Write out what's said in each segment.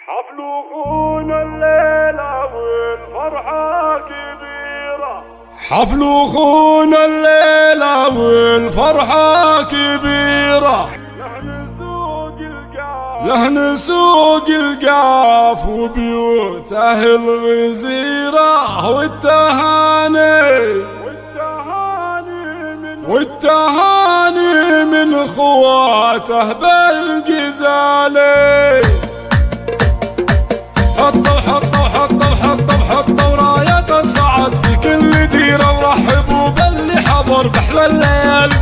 حفل أخونا الليلة والفرحة كبيرة، حفل أخونا الليلة والفرحة كبيرة. لحن سوق القاف وبيوته الغزيرة، والتهاني من اخواته بالجزالي. حطوا راية الصعد في كل ديرة، ورحبوا باللي حضر بحلى الليالي.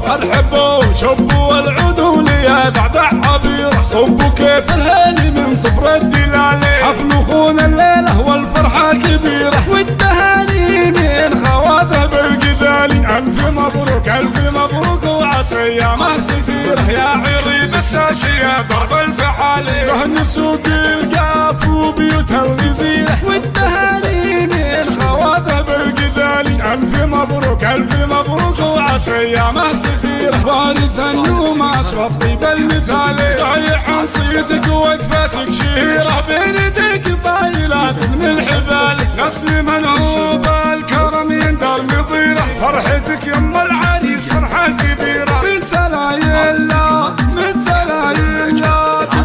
ارحبوا شبوا العدول يا دعدع عبيرة، صبوا كيف الهالي من صفر الدلالي. حفل اخونا الليلة والفرحة كبيرة، والتهاني من خواته بالجزالي. الف مبروك وعسى ايامه سفيرة، يا عريب الساسية درب الفعالي. رهن سوق القاف وبيوتها الغزيرة، والتهاني من خواته بالجزالي. الف مبروك وعسى ايامه سفيرة، وارث النوم اسوى الطيب المثالي. ضايع صيتك ووقفتك شهيرة، بين يديك بايلات من الحبال. نسل منعوب الكرم يندر مضيرة، فرحتك يم العريس فرحة كبيرة. من سلايل لا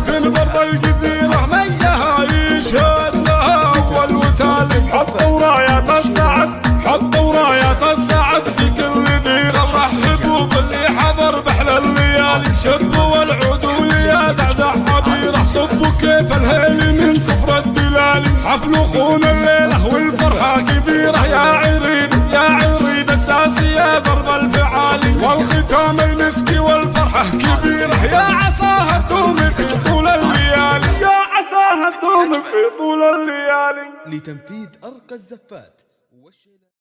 تنبض الجزيرة، ميها يشهد لها أول وتالي. حطوا رايات السعد في كل ديرة، ورحبوا باللي حضر بحلى الليالي. شبوا العدول يا دعدع عبيرة، صبوا كيف الهيل من صفر الدلالي. حفل اخونا الليلة والفرحة كبيرة، يا عريب الساسية ضرب الفعالي. والختام المسكي والفرحة كبيرة، يا عصاها تدوم في طول الليالي. لتنفيذ أرقى الزفات